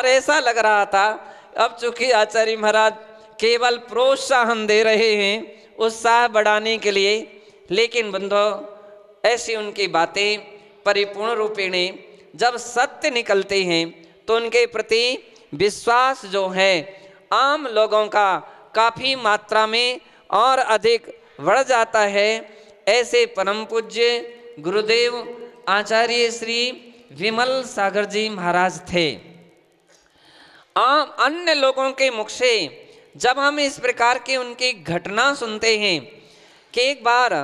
और ऐसा लग रहा था अब चूंकि आचार्य महाराज केवल प्रोत्साहन दे रहे हैं उत्साह बढ़ाने के लिए, लेकिन बंधो ऐसी उनकी बातें परिपूर्ण रूपेणे जब सत्य निकलते हैं तो उनके प्रति विश्वास जो है आम लोगों का काफ़ी मात्रा में और अधिक बढ़ जाता है। ऐसे परम पूज्य गुरुदेव आचार्य श्री विमल सागर जी महाराज थे। आम अन्य लोगों के मुख से जब हम इस प्रकार की उनकी घटना सुनते हैं कि एक बार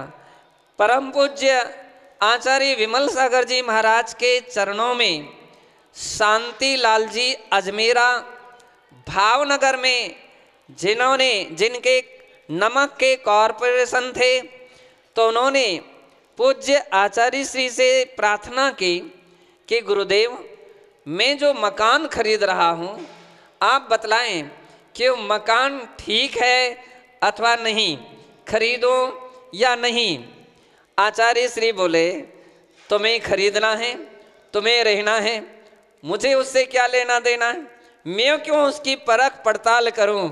परम पूज्य आचार्य विमल सागर जी महाराज के चरणों में शांति लाल जी अजमेरा भावनगर में जिनके नमक के कॉरपोरेशन थे, तो उन्होंने पूज्य आचार्य श्री से प्रार्थना की कि गुरुदेव मैं जो मकान खरीद रहा हूँ आप बतलाएं कि वो मकान ठीक है अथवा नहीं, खरीदो या नहीं। आचार्य श्री बोले तुम्हें खरीदना है, तुम्हें रहना है, मुझे उससे क्या लेना देना है, मैं क्यों उसकी परख पड़ताल करूं।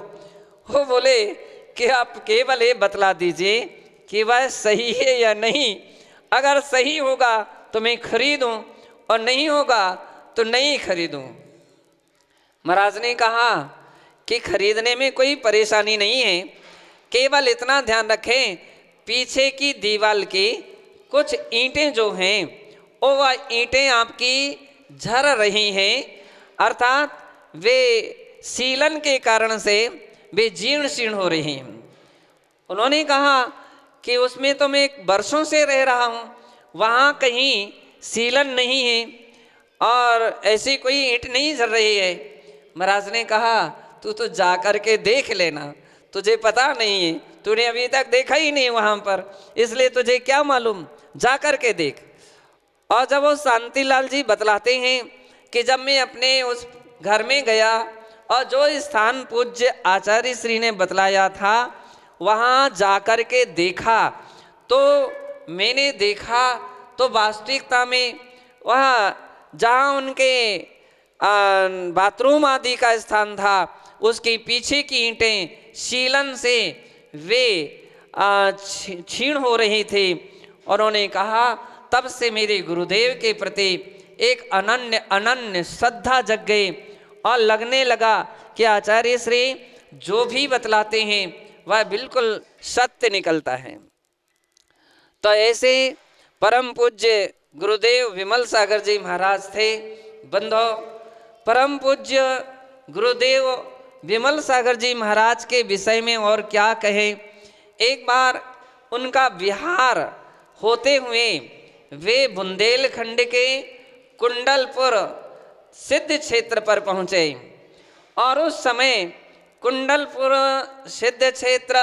वो बोले कि आप केवल ये बतला दीजिए कि वह सही है या नहीं, अगर सही होगा तो मैं खरीदूं और नहीं होगा तो नहीं खरीदूं। महाराज ने कहा कि खरीदने में कोई परेशानी नहीं है, केवल इतना ध्यान रखें पीछे की दीवार की कुछ ईंटें जो हैं वो वह ईंटें आपकी झर रही हैं, अर्थात वे सीलन के कारण से वे जीर्ण शीर्ण हो रही हैं। उन्होंने कहा कि उसमें तो मैं वर्षों से रह रहा हूँ, वहाँ कहीं सीलन नहीं है और ऐसी कोई ईंट नहीं झर रही है। महाराज ने कहा तू तो जा कर के देख लेना, तुझे पता नहीं है, तूने अभी तक देखा ही नहीं वहाँ पर, इसलिए तुझे क्या मालूम, जा कर के देख। और जब वो शांतिलाल जी बतलाते हैं कि जब मैं अपने उस घर में गया और जो स्थान पूज्य आचार्य श्री ने बतलाया था वहाँ जा कर के देखा, तो मैंने देखा तो वास्तविकता में वह जहाँ उनके बाथरूम आदि का स्थान था उसके पीछे की ईंटें शीलन से वे क्षीण हो रही थी। और उन्होंने कहा तब से मेरे गुरुदेव के प्रति एक अनन्य श्रद्धा जग गई और लगने लगा कि आचार्य श्री जो भी बतलाते हैं वह बिल्कुल सत्य निकलता है। तो ऐसे परम पूज्य गुरुदेव विमल सागर जी महाराज थे। बंधो परम पूज्य गुरुदेव विमल सागर जी महाराज के विषय में और क्या कहें। एक बार उनका विहार होते हुए वे बुंदेलखंड के कुंडलपुर सिद्ध क्षेत्र पर पहुँचे और उस समय कुंडलपुर सिद्ध क्षेत्र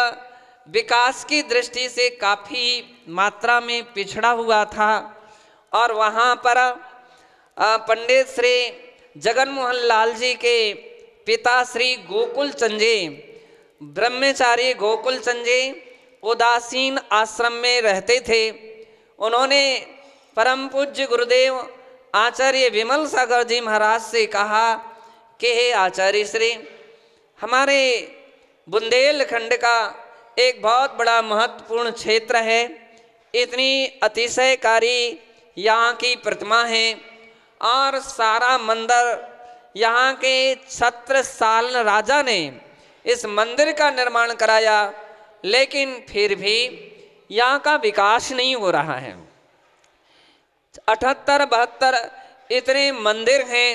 विकास की दृष्टि से काफ़ी मात्रा में पिछड़ा हुआ था और वहाँ पर पंडित श्री जगन मोहन लाल जी के पिता श्री गोकुल चंद जी, ब्रह्मचारी गोकुल चंद जी उदासीन आश्रम में रहते थे। उन्होंने परम पूज्य गुरुदेव आचार्य विमल सागर जी महाराज से कहा कि हे आचार्य श्री, हमारे बुंदेलखंड का एक बहुत बड़ा महत्वपूर्ण क्षेत्र है, इतनी अतिशयकारी यहाँ की प्रतिमा है और सारा मंदिर यहाँ के छत्रसाल राजा ने इस मंदिर का निर्माण कराया, लेकिन फिर भी यहाँ का विकास नहीं हो रहा है। 78-72 इतने मंदिर हैं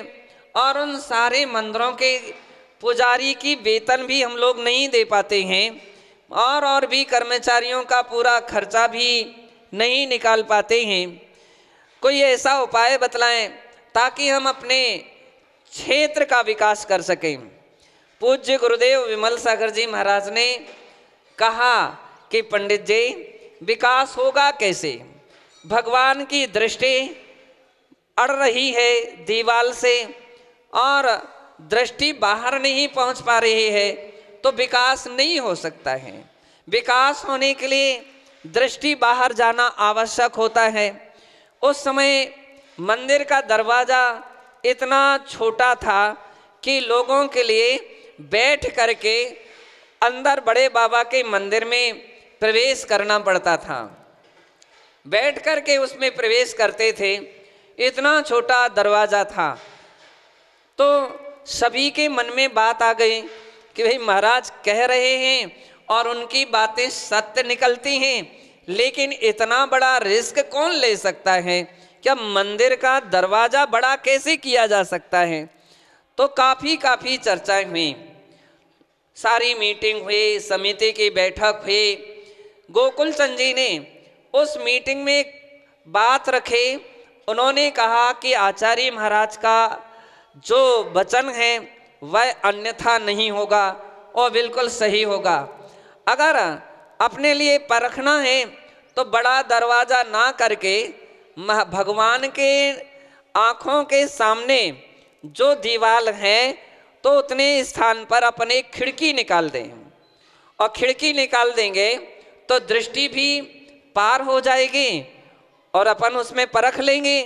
और उन सारे मंदिरों के पुजारी की वेतन भी हम लोग नहीं दे पाते हैं और भी कर्मचारियों का पूरा खर्चा भी नहीं निकाल पाते हैं। कोई ऐसा उपाय बतलाएं ताकि हम अपने क्षेत्र का विकास कर सकें। पूज्य गुरुदेव विमल सागर जी महाराज ने कहा कि पंडित जी, विकास होगा कैसे, भगवान की दृष्टि अड़ रही है दीवाल से और दृष्टि बाहर नहीं पहुंच पा रही है, तो विकास नहीं हो सकता है। विकास होने के लिए दृष्टि बाहर जाना आवश्यक होता है। उस समय मंदिर का दरवाज़ा इतना छोटा था कि लोगों के लिए बैठ करके अंदर बड़े बाबा के मंदिर में प्रवेश करना पड़ता था। बैठ करके उसमें प्रवेश करते थे। इतना छोटा दरवाज़ा था। तो सभी के मन में बात आ गई कि भाई महाराज कह रहे हैं और उनकी बातें सत्य निकलती हैं, लेकिन इतना बड़ा रिस्क कौन ले सकता है? क्या मंदिर का दरवाज़ा बड़ा कैसे किया जा सकता है? तो काफ़ी चर्चाएं हुई, सारी मीटिंग हुई, समिति की बैठक हुई। गोकुल चंद जी ने उस मीटिंग में एक बात रखे। उन्होंने कहा कि आचार्य महाराज का जो वचन है वह अन्यथा नहीं होगा और बिल्कुल सही होगा। अगर अपने लिए परखना है तो बड़ा दरवाज़ा ना करके भगवान के आँखों के सामने जो दीवार है तो उतने स्थान पर अपने खिड़की निकाल दें, और खिड़की निकाल देंगे तो दृष्टि भी पार हो जाएगी और अपन उसमें परख लेंगे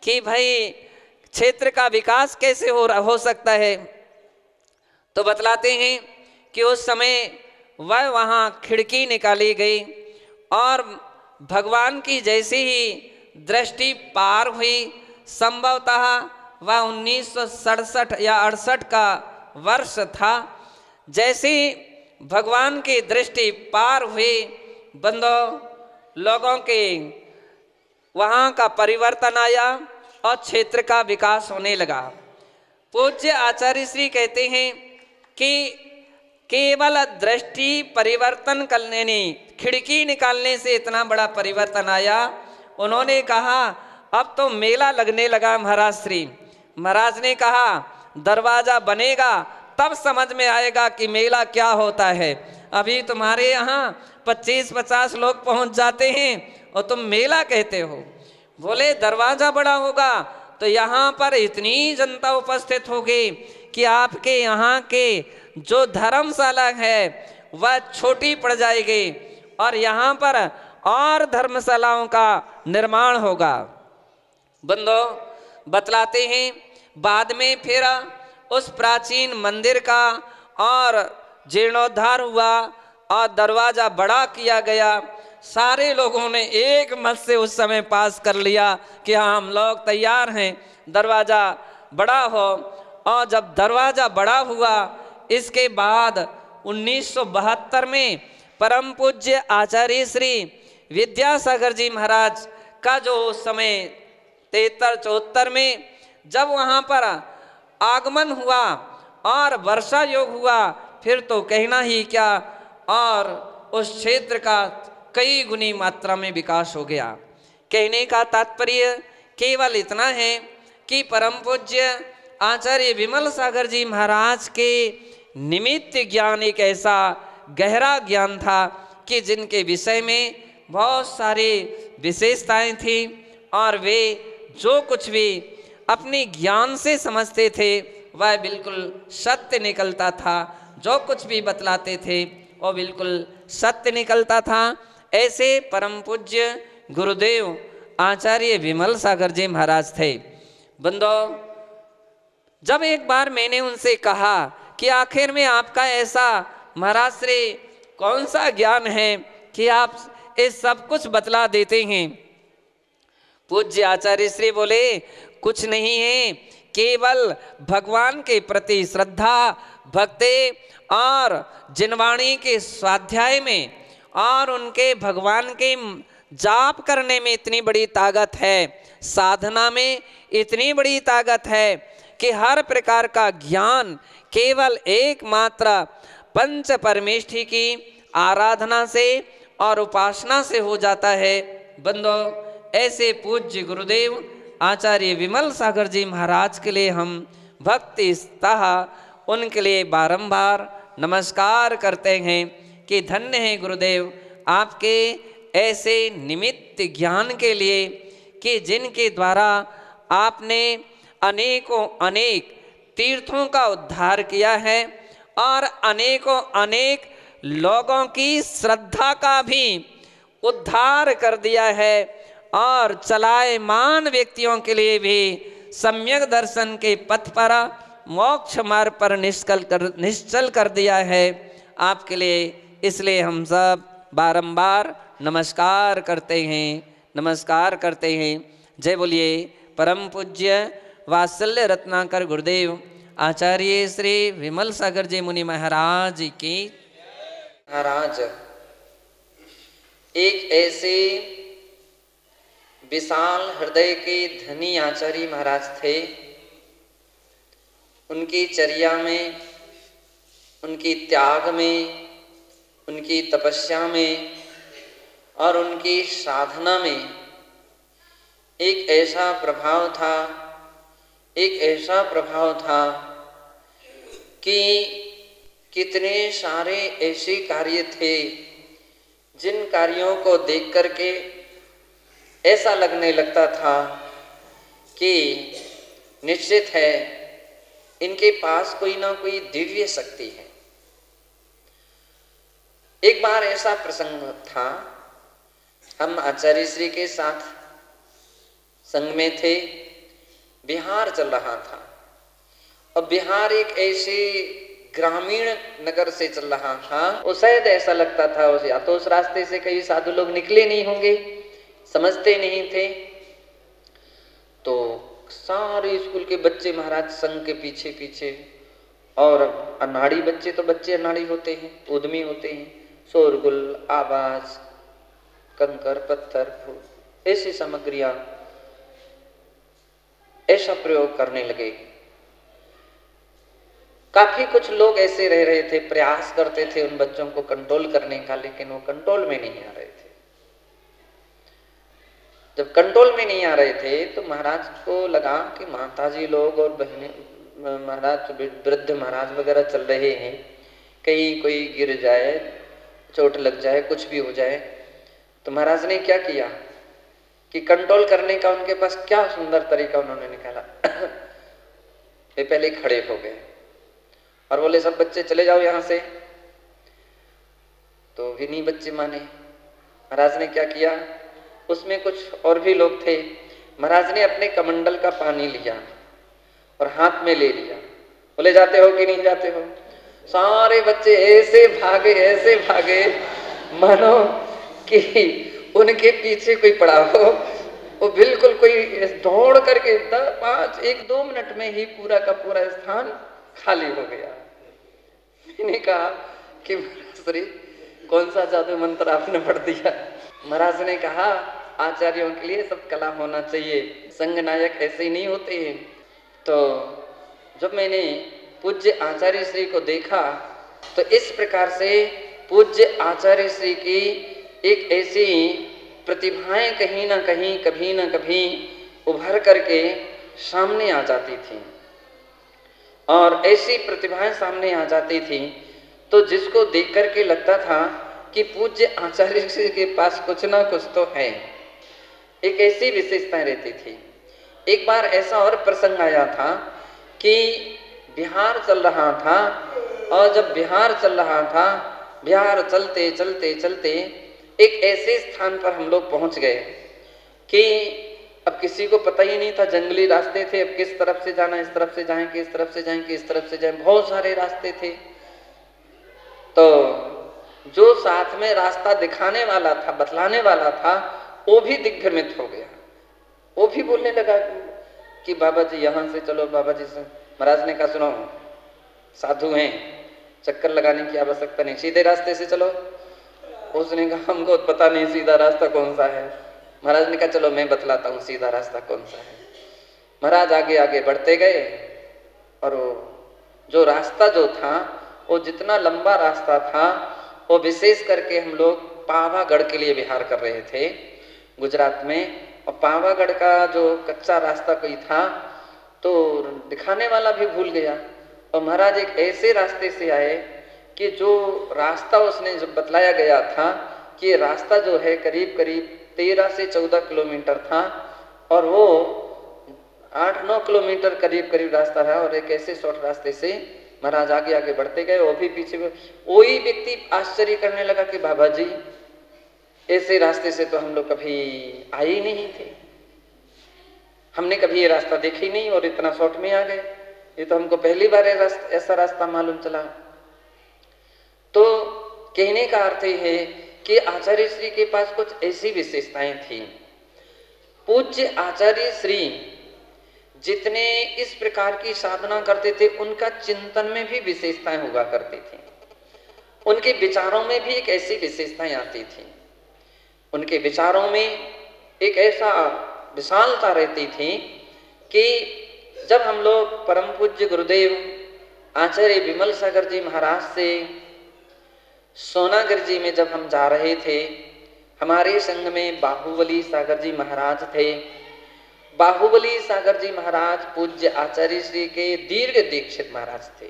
कि भाई क्षेत्र का विकास कैसे हो सकता है। तो बतलाते हैं कि उस समय वह वहाँ खिड़की निकाली गई और भगवान की जैसी ही दृष्टि पार हुई। संभवतः वह 1967 या 68 का वर्ष था। जैसे भगवान की दृष्टि पार हुई, बंदो लोगों के वहाँ का परिवर्तन आया और क्षेत्र का विकास होने लगा। पूज्य आचार्य श्री कहते हैं कि केवल दृष्टि परिवर्तन करने ने, खिड़की निकालने से इतना बड़ा परिवर्तन आया। उन्होंने कहा अब तो मेला लगने लगा महाराज श्री। महाराज ने कहा दरवाजा बनेगा तब समझ में आएगा कि मेला क्या होता है। अभी तुम्हारे यहाँ 25-50 लोग पहुँच जाते हैं और तुम मेला कहते हो। बोले दरवाजा बड़ा होगा तो यहाँ पर इतनी जनता उपस्थित होगी कि आपके यहाँ के जो धर्मशाला है वह छोटी पड़ जाएगी और यहाँ पर और धर्मशालाओं का निर्माण होगा। बंदो बतलाते हैं बाद में फिर उस प्राचीन मंदिर का और जीर्णोद्धार हुआ और दरवाजा बड़ा किया गया। सारे लोगों ने एक मत से उस समय पास कर लिया कि हाँ हम लोग तैयार हैं, दरवाजा बड़ा हो। और जब दरवाजा बड़ा हुआ इसके बाद 1972 में परम पूज्य आचार्य श्री विद्यासागर जी महाराज का जो उस समय 73-74 में जब वहाँ पर आगमन हुआ और वर्षा योग हुआ, फिर तो कहना ही क्या, और उस क्षेत्र का कई गुनी मात्रा में विकास हो गया। कहने का तात्पर्य केवल इतना है कि परम पूज्य आचार्य विमल सागर जी महाराज के निमित्त ज्ञान एक ऐसा गहरा ज्ञान था कि जिनके विषय में बहुत सारी विशेषताएं थी और वे जो कुछ भी अपने ज्ञान से समझते थे वह बिल्कुल सत्य निकलता था। जो कुछ भी बतलाते थे वो बिल्कुल सत्य निकलता था। ऐसे परम पूज्य गुरुदेव आचार्य विमल सागर जी महाराज थे। बंदो जब एक बार मैंने उनसे कहा कि आखिर में आपका ऐसा महाराज श्री कौन सा ज्ञान है कि आप इस सब कुछ बतला देते हैं, पूज्य आचार्य श्री बोले कुछ नहीं है, केवल भगवान के प्रति श्रद्धा भक्ति और जिनवाणी के स्वाध्याय में और उनके भगवान के जाप करने में इतनी बड़ी ताकत है, साधना में इतनी बड़ी ताकत है कि हर प्रकार का ज्ञान केवल एकमात्र पंच परमेष्ठी की आराधना से और उपासना से हो जाता है। बंदो ऐसे पूज्य गुरुदेव आचार्य विमल सागर जी महाराज के लिए हम भक्ति सह उनके लिए बारंबार नमस्कार करते हैं कि धन्य है गुरुदेव आपके ऐसे निमित्त ज्ञान के लिए कि जिनके द्वारा आपने अनेकों अनेक तीर्थों का उद्धार किया है और अनेकों अनेक लोगों की श्रद्धा का भी उद्धार कर दिया है और चलायमान व्यक्तियों के लिए भी सम्यक दर्शन के पथ पर मोक्ष मार्ग पर निश्चल कर दिया है आपके लिए। इसलिए हम सब बारंबार नमस्कार करते हैं, नमस्कार करते हैं। जय बोलिए परम पूज्य वात्सल्य रत्नाकर गुरुदेव आचार्य श्री विमल सागर जी मुनि महाराज की। महाराज एक ऐसे विशाल हृदय के धनी आचार्य महाराज थे। उनकी चर्या में, उनकी त्याग में, उनकी तपस्या में और उनकी साधना में एक ऐसा प्रभाव था, एक ऐसा प्रभाव था कि कितने सारे ऐसे कार्य थे जिन कार्यों को देख करके ऐसा लगने लगता था कि निश्चित है इनके पास कोई ना कोई दिव्य शक्ति है। एक बार ऐसा प्रसंग था, हम आचार्य श्री के साथ संग में थे, बिहार चल रहा था और बिहार एक ऐसे ग्रामीण नगर से चल रहा था। वो शायद ऐसा लगता था या तो उस रास्ते से कई साधु लोग निकले नहीं होंगे, समझते नहीं थे। तो सारे स्कूल के बच्चे महाराज संघ के पीछे पीछे, और अनाड़ी बच्चे तो बच्चे अनाड़ी होते हैं, उद्यमी होते हैं, शोरगुल, आवाज, कंकर पत्थर, ऐसी सामग्रियां ऐसा प्रयोग करने लगे। काफी कुछ लोग ऐसे रह रहे थे, प्रयास करते थे उन बच्चों को कंट्रोल करने का, लेकिन वो कंट्रोल में नहीं आ रहे थे। जब कंट्रोल में नहीं आ रहे थे तो महाराज को लगा कि माताजी लोग और बहनें, महाराज वृद्ध महाराज वगैरह चल रहे हैं, कहीं कोई गिर जाए, चोट लग जाए, कुछ भी हो जाए। तो महाराज ने क्या किया कि कंट्रोल करने का उनके पास क्या सुंदर तरीका उन्होंने निकाला। वे पहले खड़े हो गए और बोले सब बच्चे चले जाओ यहां से। तो भी नहीं बच्चे माने। महाराज ने क्या किया, उसमें कुछ और भी लोग थे। महाराज ने अपने कमंडल का पानी लिया और हाथ में ले लिया, बोले जाते हो कि नहीं जाते हो। सारे बच्चे ऐसे भागे मानो कि उनके पीछे कोई पड़ा हो। वो बिल्कुल कोई दौड़ करके 1-2 मिनट में ही पूरा का पूरा स्थान खाली हो गया। मैंने कहा कि महाराज कौन सा जादू मंत्र आपने पढ़ दिया। महाराज ने कहा आचार्यों के लिए सब कला होना चाहिए, संघ नायक ऐसे ही नहीं होते हैं। तो जब मैंने पूज्य आचार्य श्री को देखा तो इस प्रकार से पूज्य आचार्य श्री की एक ऐसी प्रतिभाएं कहीं ना कहीं, कभी ना कभी उभर करके सामने आ जाती थी। और ऐसी प्रतिभाएं सामने आ जाती थी तो जिसको देख करके लगता था कि पूज्य आचार्य श्री के पास कुछ ना कुछ तो है, एक ऐसी विशेषताएं रहती थी। एक बार ऐसा और प्रसंग आया था कि बिहार चल रहा था, और जब बिहार चल रहा था, बिहार चलते चलते चलते एक ऐसे स्थान पर हम लोग पहुंच गए कि अब किसी को पता ही नहीं था, जंगली रास्ते थे, अब किस तरफ से जाना, इस तरफ से जाएं कि इस तरफ से जाएं कि इस तरफ से जाएं, बहुत सारे रास्ते थे। तो जो साथ में रास्ता दिखाने वाला था, बतलाने वाला था, वो भी दिग्भ्रमित हो गया। वो भी बोलने लगा कि बाबा जी यहाँ से चलो, बाबा जी से। महाराज ने कहा सुनो, साधु हैं, चक्कर लगाने की आवश्यकता नहीं, सीधे रास्ते से चलो। उसने कहा हमको पता नहीं सीधा रास्ता कौन सा है। महाराज ने कहा चलो मैं बतलाता हूँ सीधा रास्ता कौन सा है। महाराज आगे आगे बढ़ते गए और वो जो रास्ता जो था, वो जितना लंबा रास्ता था, वो विशेष करके हम लोग पावागढ़ के लिए विहार कर रहे थे गुजरात में। और पावागढ़ का जो कच्चा रास्ता कोई था तो दिखाने वाला भी भूल गया। और महाराज एक ऐसे रास्ते से आए कि जो रास्ता उसने जब बतलाया गया था कि ये रास्ता जो है करीब करीब 13 से 14 किलोमीटर था, और वो 8-9 किलोमीटर करीब करीब रास्ता रहा। और एक ऐसे शॉर्ट रास्ते से महाराज आगे आगे बढ़ते गए, वो भी पीछे। वही व्यक्ति आश्चर्य करने लगा कि बाबा जी ऐसे रास्ते से तो हम लोग कभी आए ही नहीं थे, हमने कभी ये रास्ता देखा ही नहीं और इतना शॉर्ट में आ गए, ये तो हमको पहली बार ऐसा रास्ता मालूम चला। तो कहने का अर्थ है कि आचार्य श्री के पास कुछ ऐसी विशेषताएं थी। पूज्य आचार्य श्री जितने इस प्रकार की साधना करते थे, उनका चिंतन में भी विशेषताएं हुआ करती थी। उनके विचारों में भी एक ऐसी विशेषताएं आती थी। उनके विचारों में एक ऐसा विशालता रहती थी कि जब हम लोग परम पूज्य गुरुदेव आचार्य विमल सागर जी महाराज से सोनागर जी में जब हम जा रहे थे, हमारे संग में बाहुबली सागर जी महाराज थे। बाहुबली सागर जी महाराज पूज्य आचार्य श्री के दीर्घ दीक्षित महाराज थे,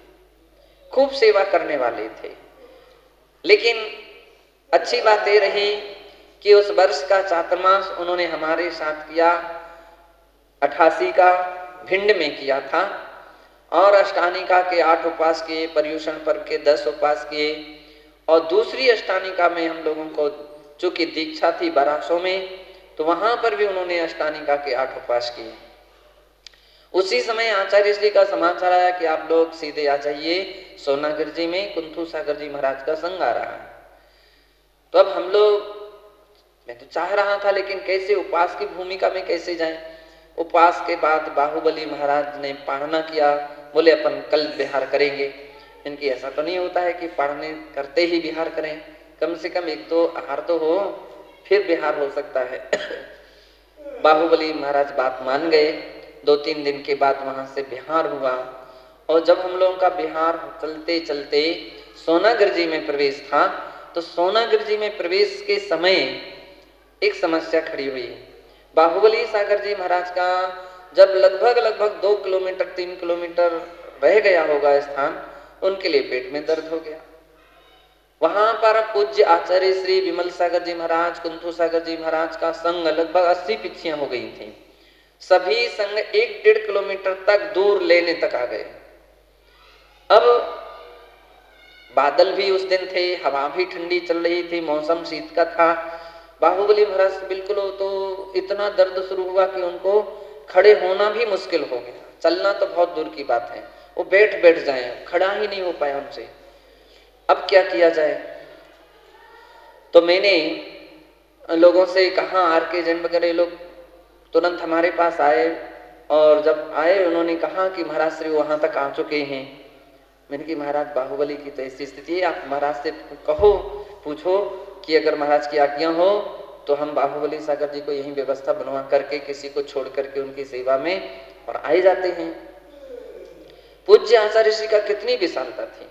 खूब सेवा करने वाले थे। लेकिन अच्छी बात यह रही कि उस वर्ष का चातुर्मास उन्होंने हमारे साथ किया, 88 का भिंड में किया था, और अष्टानिका के 8 उपवास किए, पर्युषण पर्व के 10 उपवास किए, और दूसरी अष्टानिका में हम लोगों को चूंकि दीक्षा थी बरासों में, तो वहां पर भी उन्होंने अष्टानिका के 8 उपवास किए। उसी समय आचार्य श्री का समाचार आया कि आप लोग सीधे आ जाइए, सोनागर जी में कुंथू सागर जी महाराज का संग आ रहा है। तो अब हम लोग, मैं तो चाह रहा था लेकिन कैसे, उपवास की भूमिका में कैसे जाएं। उपवास के बाद बाहुबली महाराज ने पाढ़ना किया, बोले अपन कल विहार करेंगे। इनकी ऐसा तो नहीं होता है कि पढ़ने करते ही विहार करें, कम से कम 1-2 आहार तो हो, फिर विहार हो सकता है। बाहुबली महाराज बात मान गए। 2-3 दिन के बाद वहां से विहार हुआ, और जब हम लोगों का विहार चलते चलते सोनागर जी में प्रवेश था, तो सोनागर जी में प्रवेश के समय एक समस्या खड़ी हुई। बाहुबली सागर जी महाराज का जब लगभग 2 किलोमीटर 3 किलोमीटर रह गया होगा स्थान, उनके लिए पेट में दर्द हो गया। वहां पर पूज्य आचार्य श्री विमल सागर जी महाराज, कुंथू सागर जी महाराज का संग लगभग 80 पिछियां हो गई थी। सभी संग 1-1.5 किलोमीटर तक दूर लेने तक आ गए। अब बादल भी उस दिन थे, हवा भी ठंडी चल रही थी, मौसम शीत का था। बाहुबली महाराज बिल्कुल तो इतना दर्द शुरू हुआ कि उनको खड़े होना भी मुश्किल हो गया। चलना तो बहुत दूर की बात है, वो बैठ जाए, खड़ा ही नहीं हो पाया उनसे। अब क्या किया जाए? तो मैंने लोगों से कहा, आर.के. जैन वगैरह लोग तुरंत हमारे पास आए, और जब आए उन्होंने कहा कि महाराज श्री वहां तक आ चुके हैं। मैंने कि महाराज बाहुबली की तो ऐसी स्थिति है, आप महाराज से कहो, पूछो कि अगर महाराज की आज्ञा हो तो हम बाहुबली सागर जी को यही व्यवस्था बनवा करके किसी को छोड़ करके उनकी सेवा में और आए जाते हैं। पूज्य आचार्य श्री का कितनी विशालता थी।